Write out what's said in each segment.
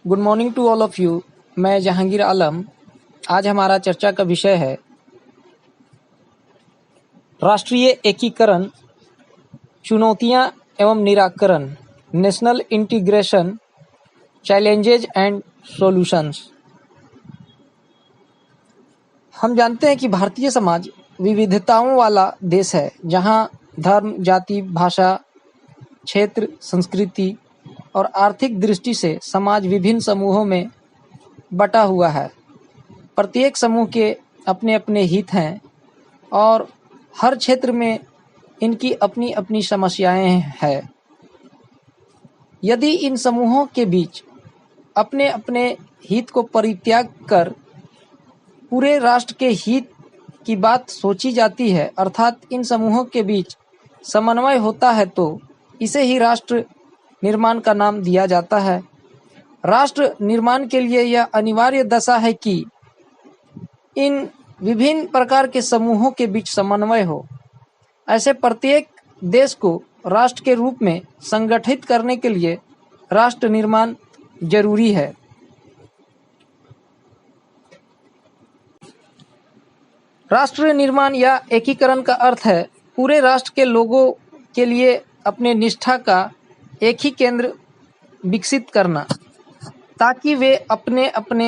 Good morning to all of you. मैं जहांगीर आलम। आज हमारा चर्चा का विषय है राष्ट्रीय एकीकरण, चुनौतियां एवं निराकरण, national integration, challenges and solutions. हम जानते हैं कि भारतीय समाज विविधताओं वाला देश है, जहां धर्म, जाति, भाषा, क्षेत्र, संस्कृति और आर्थिक दृष्टि से समाज विभिन्न समूहों में बटा हुआ है। प्रत्येक समूह के अपने अपने हित हैं और हर क्षेत्र में इनकी अपनी अपनी समस्याएं हैं। यदि इन समूहों के बीच अपने अपने हित को परित्याग कर पूरे राष्ट्र के हित की बात सोची जाती है, अर्थात इन समूहों के बीच समन्वय होता है, तो इसे ही राष्ट्र निर्माण का नाम दिया जाता है। राष्ट्र निर्माण के लिए यह अनिवार्य दशा है कि इन विभिन्न प्रकार के समूहों के बीच समन्वय हो। ऐसे प्रत्येक देश को राष्ट्र के रूप में संगठित करने के लिए राष्ट्र निर्माण जरूरी है। राष्ट्र निर्माण या एकीकरण का अर्थ है पूरे राष्ट्र के लोगों के लिए अपने निष्ठा का एक ही केंद्र विकसित करना, ताकि वे अपने अपने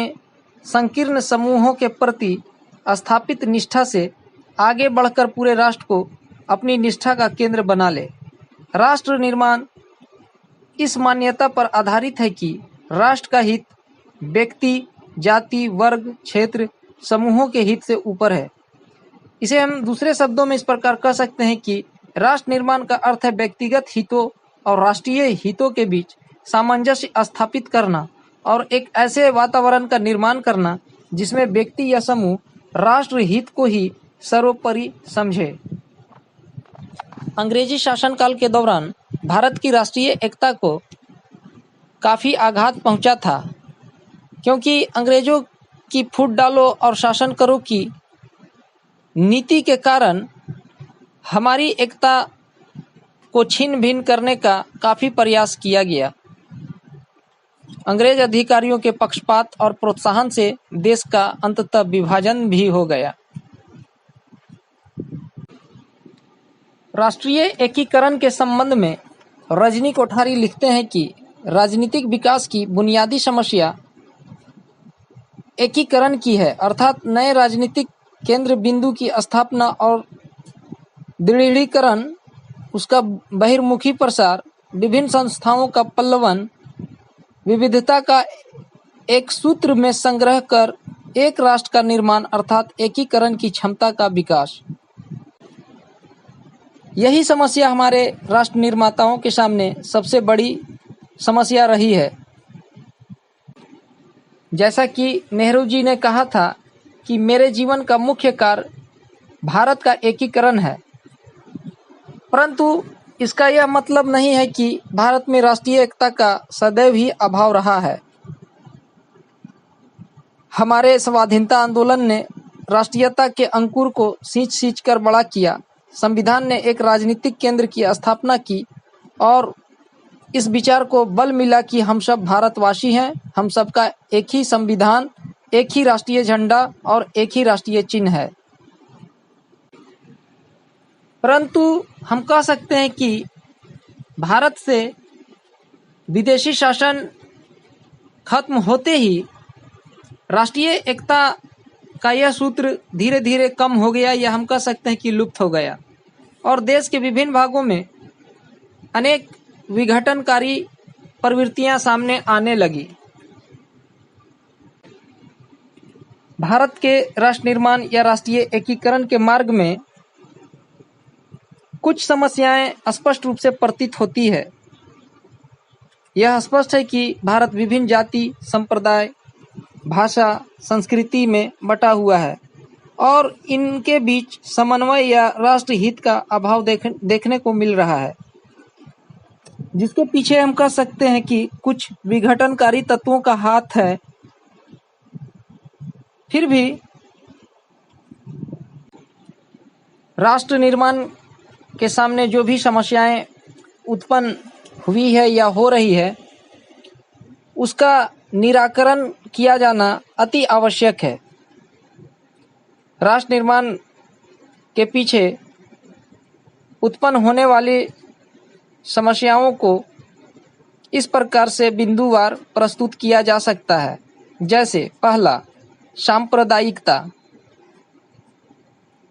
संकीर्ण समूहों के प्रति स्थापित निष्ठा से आगे बढ़कर पूरे राष्ट्र को अपनी निष्ठा का केंद्र बना ले। राष्ट्र निर्माण इस मान्यता पर आधारित है कि राष्ट्र का हित व्यक्ति, जाति, वर्ग, क्षेत्र, समूहों के हित से ऊपर है। इसे हम दूसरे शब्दों में इस प्रकार कह सकते हैं कि राष्ट्र निर्माण का अर्थ है व्यक्तिगत हितों और राष्ट्रीय हितों के बीच सामंजस्य स्थापित करना और एक ऐसे वातावरण का निर्माण करना जिसमें व्यक्ति या समूह राष्ट्र हित को ही सर्वोपरि समझे। अंग्रेजी शासनकाल के दौरान भारत की राष्ट्रीय एकता को काफी आघात पहुंचा था, क्योंकि अंग्रेजों की फूट डालो और शासन करो की नीति के कारण हमारी एकता को छीन भिन्न करने का काफी प्रयास किया गया। अंग्रेज अधिकारियों के पक्षपात और प्रोत्साहन से देश का अंततः विभाजन भी हो गया। राष्ट्रीय एकीकरण के संबंध में रजनी कोठारी लिखते हैं कि राजनीतिक विकास की बुनियादी समस्या एकीकरण की है, अर्थात नए राजनीतिक केंद्र बिंदु की स्थापना और दृढ़ीकरण, उसका बहिर्मुखी प्रसार, विभिन्न संस्थाओं का पल्लवन, विविधता का एक सूत्र में संग्रह कर एक राष्ट्र का निर्माण अर्थात एकीकरण की क्षमता का विकास। यही समस्या हमारे राष्ट्र निर्माताओं के सामने सबसे बड़ी समस्या रही है। जैसा कि नेहरू जी ने कहा था कि मेरे जीवन का मुख्य कार्य भारत का एकीकरण है, परंतु इसका यह मतलब नहीं है कि भारत में राष्ट्रीय एकता का सदैव ही अभाव रहा है। हमारे स्वाधीनता आंदोलन ने राष्ट्रीयता के अंकुर को सींच कर बड़ा किया। संविधान ने एक राजनीतिक केंद्र की स्थापना की और इस विचार को बल मिला कि हम सब भारतवासी हैं, हम सबका एक ही संविधान, एक ही राष्ट्रीय झंडा और एक ही राष्ट्रीय चिन्ह है। परंतु हम कह सकते हैं कि भारत से विदेशी शासन खत्म होते ही राष्ट्रीय एकता का यह सूत्र धीरे धीरे कम हो गया, या हम कह सकते हैं कि लुप्त हो गया, और देश के विभिन्न भागों में अनेक विघटनकारी प्रवृत्तियां सामने आने लगी। भारत के राष्ट्र निर्माण या राष्ट्रीय एकीकरण के मार्ग में कुछ समस्याएं स्पष्ट रूप से प्रतीत होती है। यह स्पष्ट है कि भारत विभिन्न जाति, संप्रदाय, भाषा, संस्कृति में बटा हुआ है और इनके बीच समन्वय या राष्ट्र हित का अभाव देखने को मिल रहा है, जिसके पीछे हम कह सकते हैं कि कुछ विघटनकारी तत्वों का हाथ है। फिर भी राष्ट्र निर्माण के सामने जो भी समस्याएं उत्पन्न हुई है या हो रही है, उसका निराकरण किया जाना अति आवश्यक है। राष्ट्र निर्माण के पीछे उत्पन्न होने वाली समस्याओं को इस प्रकार से बिंदुवार प्रस्तुत किया जा सकता है। जैसे पहला, सांप्रदायिकता।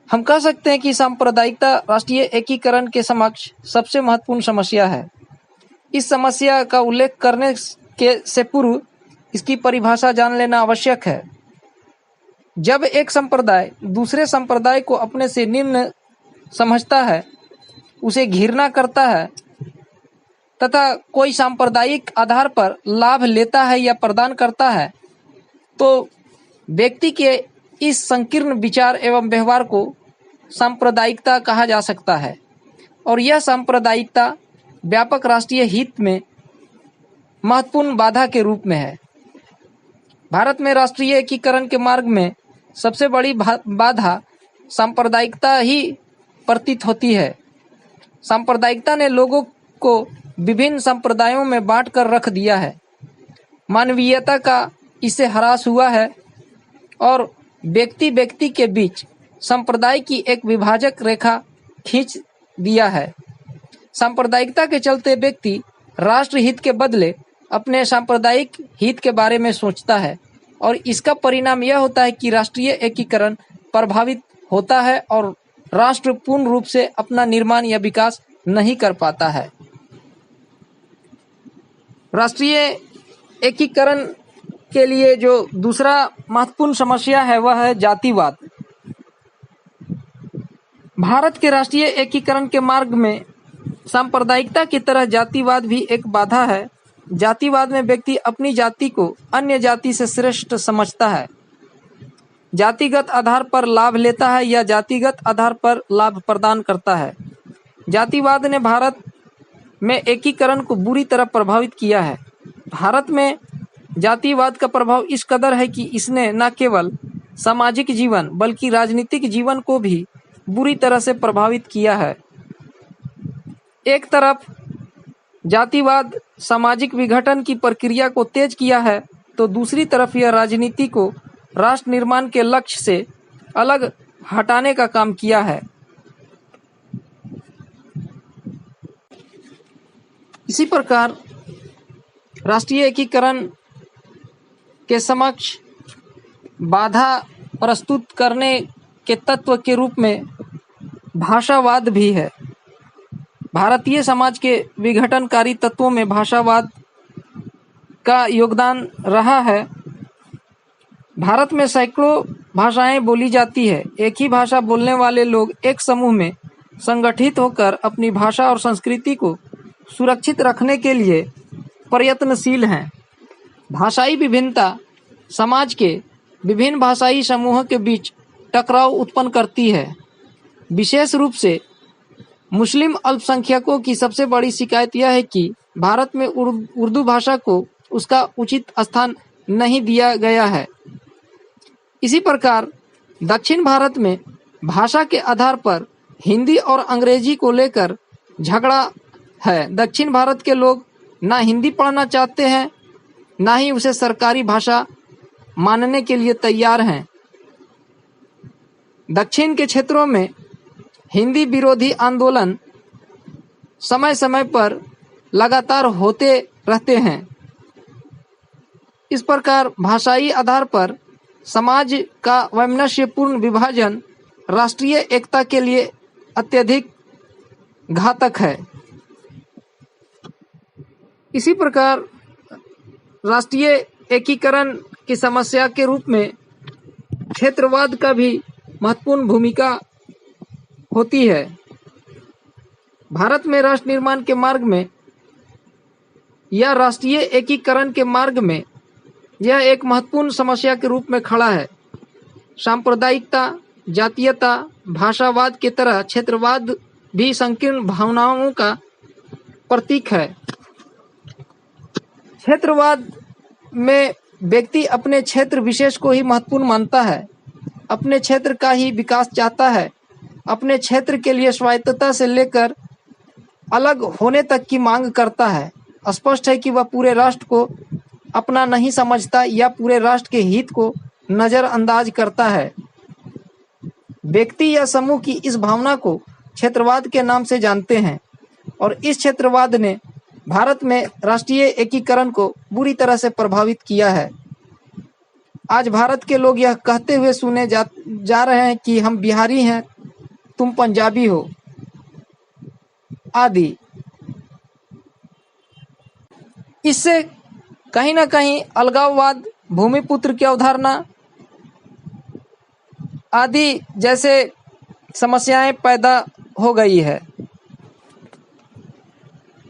हम कह सकते हैं कि सांप्रदायिकता राष्ट्रीय एकीकरण के समक्ष सबसे महत्वपूर्ण समस्या है। इस समस्या का उल्लेख करने के से पूर्व इसकी परिभाषा जान लेना आवश्यक है। जब एक संप्रदाय दूसरे संप्रदाय को अपने से निम्न समझता है, उसे घृणा करता है तथा कोई सांप्रदायिक आधार पर लाभ लेता है या प्रदान करता है, तो व्यक्ति के इस संकीर्ण विचार एवं व्यवहार को सांप्रदायिकता कहा जा सकता है और यह सांप्रदायिकता व्यापक राष्ट्रीय हित में महत्वपूर्ण बाधा के रूप में है। भारत में राष्ट्रीय एकीकरण के मार्ग में सबसे बड़ी बाधा सांप्रदायिकता ही प्रतीत होती है। सांप्रदायिकता ने लोगों को विभिन्न संप्रदायों में बांट कर रख दिया है। मानवीयता का इससे ह्रास हुआ है और व्यक्ति व्यक्ति के बीच संप्रदाय की एक विभाजक रेखा खींच दिया है। सांप्रदायिकता के चलते व्यक्ति राष्ट्र हित के बदले अपने सांप्रदायिक हित के बारे में सोचता है और इसका परिणाम यह होता है कि राष्ट्रीय एकीकरण प्रभावित होता है और राष्ट्र पूर्ण रूप से अपना निर्माण या विकास नहीं कर पाता है। राष्ट्रीय एकीकरण के लिए जो दूसरा महत्वपूर्ण समस्या है वह है जातिवाद। भारत के राष्ट्रीय एकीकरण के मार्ग में सांप्रदायिकता की तरह जातिवाद भी एक बाधा है। जातिवाद में व्यक्ति अपनी जाति को अन्य जाति से श्रेष्ठ समझता है, जातिगत आधार पर लाभ लेता है या जातिगत आधार पर लाभ प्रदान करता है। जातिवाद ने भारत में एकीकरण को बुरी तरह प्रभावित किया है। भारत में जातिवाद का प्रभाव इस कदर है कि इसने न केवल सामाजिक जीवन बल्कि राजनीतिक जीवन को भी बुरी तरह से प्रभावित किया है। एक तरफ जातिवाद सामाजिक विघटन की प्रक्रिया को तेज किया है, तो दूसरी तरफ यह राजनीति को राष्ट्र निर्माण के लक्ष्य से अलग हटाने का काम किया है। इसी प्रकार राष्ट्रीय एकीकरण के समक्ष बाधा प्रस्तुत करने के तत्व के रूप में भाषावाद भी है। भारतीय समाज के विघटनकारी तत्वों में भाषावाद का योगदान रहा है। भारत में सैकड़ों भाषाएं बोली जाती है। एक ही भाषा बोलने वाले लोग एक समूह में संगठित होकर अपनी भाषा और संस्कृति को सुरक्षित रखने के लिए प्रयत्नशील हैं। भाषाई विभिन्नता समाज के विभिन्न भाषाई समूहों के बीच टकराव उत्पन्न करती है। विशेष रूप से मुस्लिम अल्पसंख्यकों की सबसे बड़ी शिकायत यह है कि भारत में उर्दू भाषा को उसका उचित स्थान नहीं दिया गया है। इसी प्रकार दक्षिण भारत में भाषा के आधार पर हिंदी और अंग्रेजी को लेकर झगड़ा है। दक्षिण भारत के लोग ना हिंदी पढ़ना चाहते हैं, ना ही उसे सरकारी भाषा मानने के लिए तैयार हैं। दक्षिण के क्षेत्रों में हिंदी विरोधी आंदोलन समय समय पर लगातार होते रहते हैं। इस प्रकार भाषाई आधार पर समाज का वैमनस्यपूर्ण विभाजन राष्ट्रीय एकता के लिए अत्यधिक घातक है। इसी प्रकार राष्ट्रीय एकीकरण की समस्या के रूप में क्षेत्रवाद का भी महत्वपूर्ण भूमिका होती है। भारत में राष्ट्र निर्माण के मार्ग में या राष्ट्रीय एकीकरण के मार्ग में यह एक महत्वपूर्ण समस्या के रूप में खड़ा है। सांप्रदायिकता, जातीयता, भाषावाद की तरह क्षेत्रवाद भी संकीर्ण भावनाओं का प्रतीक है। क्षेत्रवाद में व्यक्ति अपने क्षेत्र विशेष को ही महत्वपूर्ण मानता है, अपने क्षेत्र का ही विकास चाहता है, अपने क्षेत्र के लिए स्वायत्तता से लेकर अलग होने तक की मांग करता है। स्पष्ट है कि वह पूरे राष्ट्र को अपना नहीं समझता या पूरे राष्ट्र के हित को नज़रअंदाज करता है। व्यक्ति या समूह की इस भावना को क्षेत्रवाद के नाम से जानते हैं और इस क्षेत्रवाद ने भारत में राष्ट्रीय एकीकरण को बुरी तरह से प्रभावित किया है। आज भारत के लोग यह कहते हुए सुने जा रहे हैं कि हम बिहारी हैं, तुम पंजाबी हो, आदि। इससे कहीं न कहीं अलगाववाद, भूमिपुत्र की अवधारणा आदि जैसे समस्याएं पैदा हो गई है।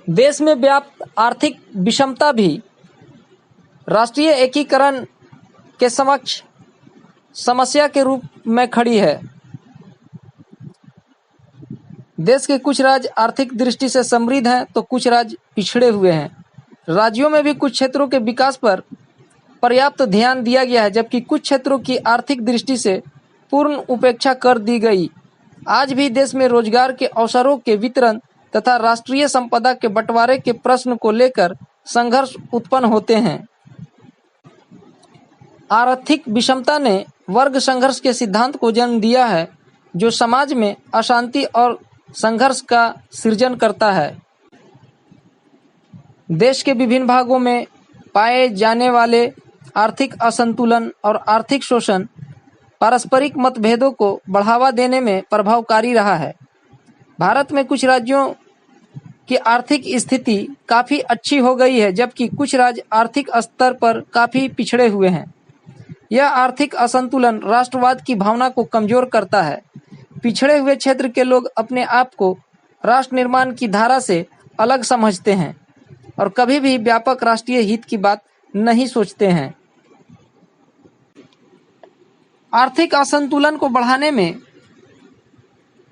देश में व्याप्त आर्थिक विषमता भी राष्ट्रीय एकीकरण के समक्ष समस्या के रूप में खड़ी है। देश के कुछ राज्य आर्थिक दृष्टि से समृद्ध हैं तो कुछ राज्य पिछड़े हुए हैं। राज्यों में भी कुछ क्षेत्रों के विकास पर पर्याप्त ध्यान दिया गया है, जबकि कुछ क्षेत्रों की आर्थिक दृष्टि से पूर्ण उपेक्षा कर दी गई। आज भी देश में रोजगार के अवसरों के वितरण तथा राष्ट्रीय संपदा के बंटवारे के प्रश्न को लेकर संघर्ष उत्पन्न होते हैं। आर्थिक विषमता ने वर्ग संघर्ष के सिद्धांत को जन्म दिया है, जो समाज में अशांति और संघर्ष का सृजन करता है। देश के विभिन्न भागों में पाए जाने वाले आर्थिक असंतुलन और आर्थिक शोषण पारस्परिक मतभेदों को बढ़ावा देने में प्रभावकारी रहा है। भारत में कुछ राज्यों की आर्थिक स्थिति काफ़ी अच्छी हो गई है, जबकि कुछ राज्य आर्थिक स्तर पर काफ़ी पिछड़े हुए हैं। यह आर्थिक असंतुलन राष्ट्रवाद की भावना को कमजोर करता है। पिछड़े हुए क्षेत्र के लोग अपने आप को राष्ट्र निर्माण की धारा से अलग समझते हैं और कभी भी व्यापक राष्ट्रीय हित की बात नहीं सोचते हैं। आर्थिक असंतुलन को बढ़ाने में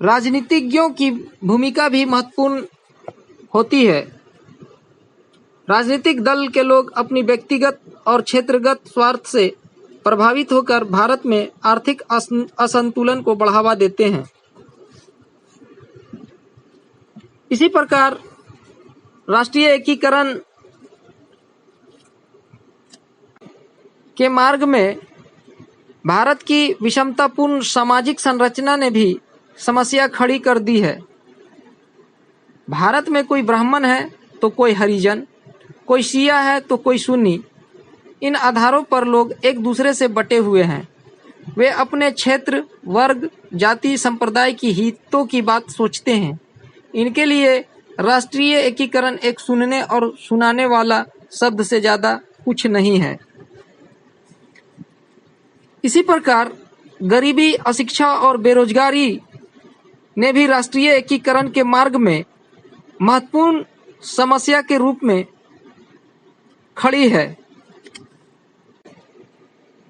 राजनीतिज्ञों की भूमिका भी महत्वपूर्ण होती है। राजनीतिक दल के लोग अपनी व्यक्तिगत और क्षेत्रगत स्वार्थ से प्रभावित होकर भारत में आर्थिक असंतुलन को बढ़ावा देते हैं। इसी प्रकार राष्ट्रीय एकीकरण के मार्ग में भारत की विषमतापूर्ण सामाजिक संरचना ने भी समस्या खड़ी कर दी है। भारत में कोई ब्राह्मण है तो कोई हरिजन, कोई शिया है तो कोई सुन्नी। इन आधारों पर लोग एक दूसरे से बटे हुए हैं। वे अपने क्षेत्र, वर्ग, जाति, संप्रदाय की हितों की बात सोचते हैं। इनके लिए राष्ट्रीय एकीकरण एक सुनने और सुनाने वाला शब्द से ज़्यादा कुछ नहीं है। इसी प्रकार गरीबी, अशिक्षा और बेरोजगारी ने भी राष्ट्रीय एकीकरण के मार्ग में महत्वपूर्ण समस्या के रूप में खड़ी है।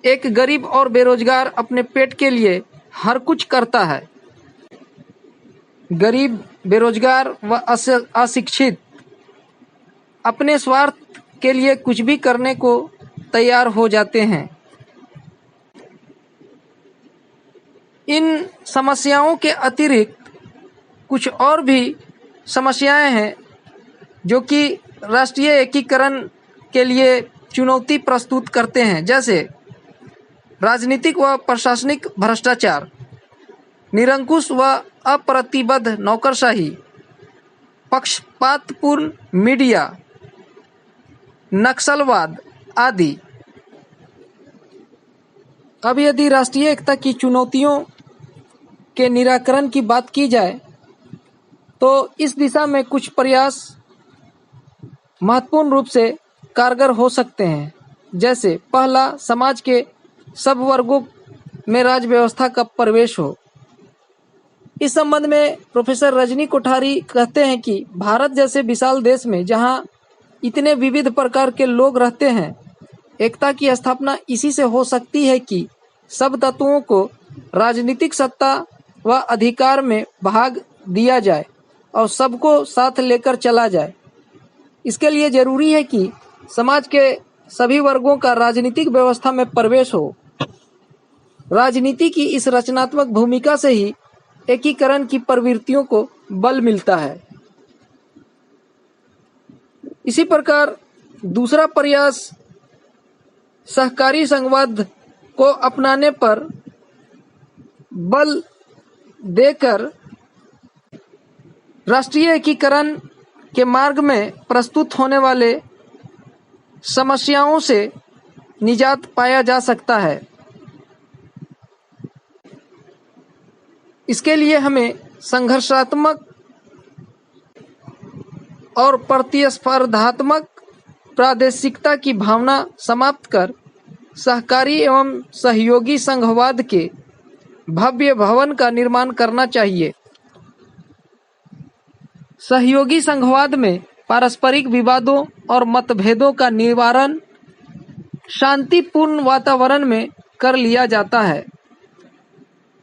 एक गरीब और बेरोजगार अपने पेट के लिए हर कुछ करता है। गरीब, बेरोजगार व अशिक्षित अपने स्वार्थ के लिए कुछ भी करने को तैयार हो जाते हैं। इन समस्याओं के अतिरिक्त कुछ और भी समस्याएं हैं जो कि राष्ट्रीय एकीकरण के लिए चुनौती प्रस्तुत करते हैं, जैसे राजनीतिक व प्रशासनिक भ्रष्टाचार, निरंकुश व अप्रतिबद्ध नौकरशाही, पक्षपातपूर्ण मीडिया, नक्सलवाद आदि। अब यदि राष्ट्रीय एकता की चुनौतियों के निराकरण की बात की जाए तो इस दिशा में कुछ प्रयास महत्वपूर्ण रूप से कारगर हो सकते हैं। जैसे पहला, समाज के सब वर्गों में राज्य व्यवस्था का प्रवेश हो। इस संबंध में प्रोफेसर रजनी कोठारी कहते हैं कि भारत जैसे विशाल देश में जहां इतने विविध प्रकार के लोग रहते हैं, एकता की स्थापना इसी से हो सकती है कि सब तत्वों को राजनीतिक सत्ता व अधिकार में भाग दिया जाए और सबको साथ लेकर चला जाए। इसके लिए जरूरी है कि समाज के सभी वर्गों का राजनीतिक व्यवस्था में प्रवेश हो। राजनीति की इस रचनात्मक भूमिका से ही एकीकरण की प्रवृत्तियों को बल मिलता है। इसी प्रकार दूसरा प्रयास सहकारी संघवाद को अपनाने पर बल देकर राष्ट्रीय एकीकरण के मार्ग में प्रस्तुत होने वाले समस्याओं से निजात पाया जा सकता है। इसके लिए हमें संघर्षात्मक और प्रतिस्पर्धात्मक प्रादेशिकता की भावना समाप्त कर सहकारी एवं सहयोगी संघवाद के भव्य भवन का निर्माण करना चाहिए। सहयोगी संघवाद में पारस्परिक विवादों और मतभेदों का निवारण शांतिपूर्ण वातावरण में कर लिया जाता है।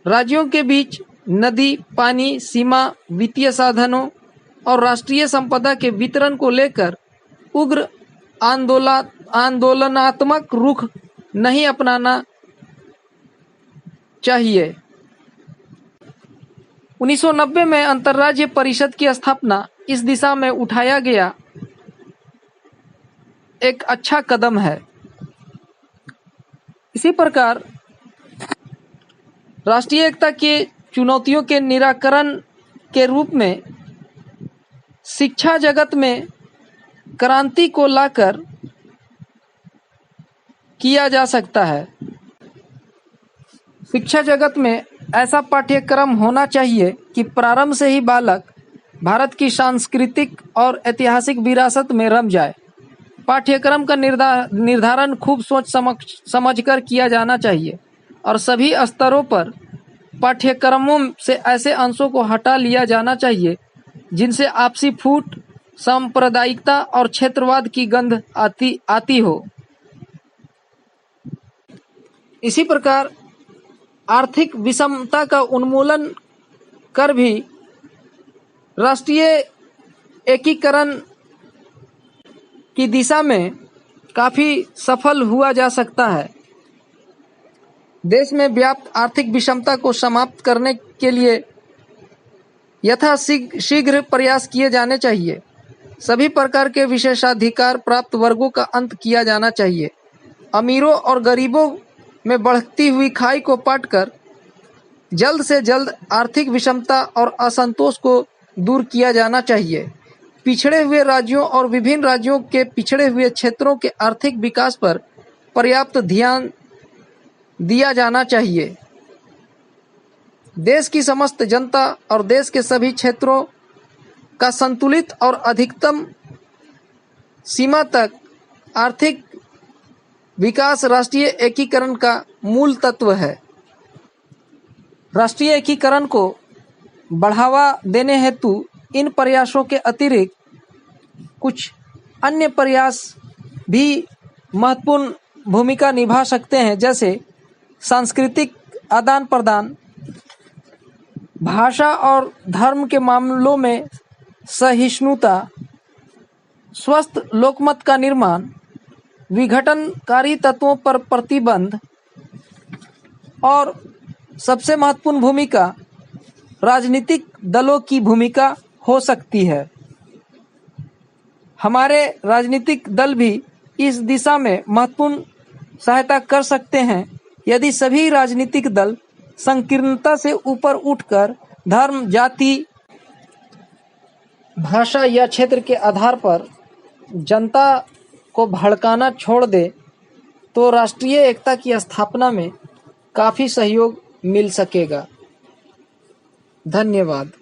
राज्यों के बीच नदी, पानी, सीमा, वित्तीय साधनों और राष्ट्रीय संपदा के वितरण को लेकर उग्र आंदोलनात्मक रुख नहीं अपनाना चाहिए। 1990 में अंतर्राज्यीय परिषद की स्थापना इस दिशा में उठाया गया एक अच्छा कदम है। इसी प्रकार राष्ट्रीय एकता के चुनौतियों के निराकरण के रूप में शिक्षा जगत में क्रांति को लाकर किया जा सकता है। शिक्षा जगत में ऐसा पाठ्यक्रम होना चाहिए कि प्रारंभ से ही बालक भारत की सांस्कृतिक और ऐतिहासिक विरासत में रम जाए। पाठ्यक्रम का निर्धारण खूब सोच समझकर किया जाना चाहिए और सभी स्तरों पर पाठ्यक्रमों से ऐसे अंशों को हटा लिया जाना चाहिए जिनसे आपसी फूट, सांप्रदायिकता और क्षेत्रवाद की गंध आती हो। इसी प्रकार आर्थिक विषमता का उन्मूलन कर भी राष्ट्रीय एकीकरण की दिशा में काफी सफल हुआ जा सकता है। देश में व्याप्त आर्थिक विषमता को समाप्त करने के लिए यथाशीघ्र प्रयास किए जाने चाहिए। सभी प्रकार के विशेषाधिकार प्राप्त वर्गों का अंत किया जाना चाहिए। अमीरों और गरीबों में बढ़ती हुई खाई को पाटकर जल्द से जल्द आर्थिक विषमता और असंतोष को दूर किया जाना चाहिए। पिछड़े हुए राज्यों और विभिन्न राज्यों के पिछड़े हुए क्षेत्रों के आर्थिक विकास पर पर्याप्त ध्यान दिया जाना चाहिए। देश की समस्त जनता और देश के सभी क्षेत्रों का संतुलित और अधिकतम सीमा तक आर्थिक विकास राष्ट्रीय एकीकरण का मूल तत्व है। राष्ट्रीय एकीकरण को बढ़ावा देने हेतु इन प्रयासों के अतिरिक्त कुछ अन्य प्रयास भी महत्वपूर्ण भूमिका निभा सकते हैं, जैसे सांस्कृतिक आदान प्रदान, भाषा और धर्म के मामलों में सहिष्णुता, स्वस्थ लोकमत का निर्माण, विघटनकारी तत्वों पर प्रतिबंध और सबसे महत्वपूर्ण भूमिका राजनीतिक दलों की भूमिका हो सकती है। हमारे राजनीतिक दल भी इस दिशा में महत्वपूर्ण सहायता कर सकते हैं यदि सभी राजनीतिक दल संकीर्णता से ऊपर उठकर धर्म, जाति, भाषा या क्षेत्र के आधार पर जनता को भड़काना छोड़ दे तो राष्ट्रीय एकता की स्थापना में काफी सहयोग मिल सकेगा। धन्यवाद।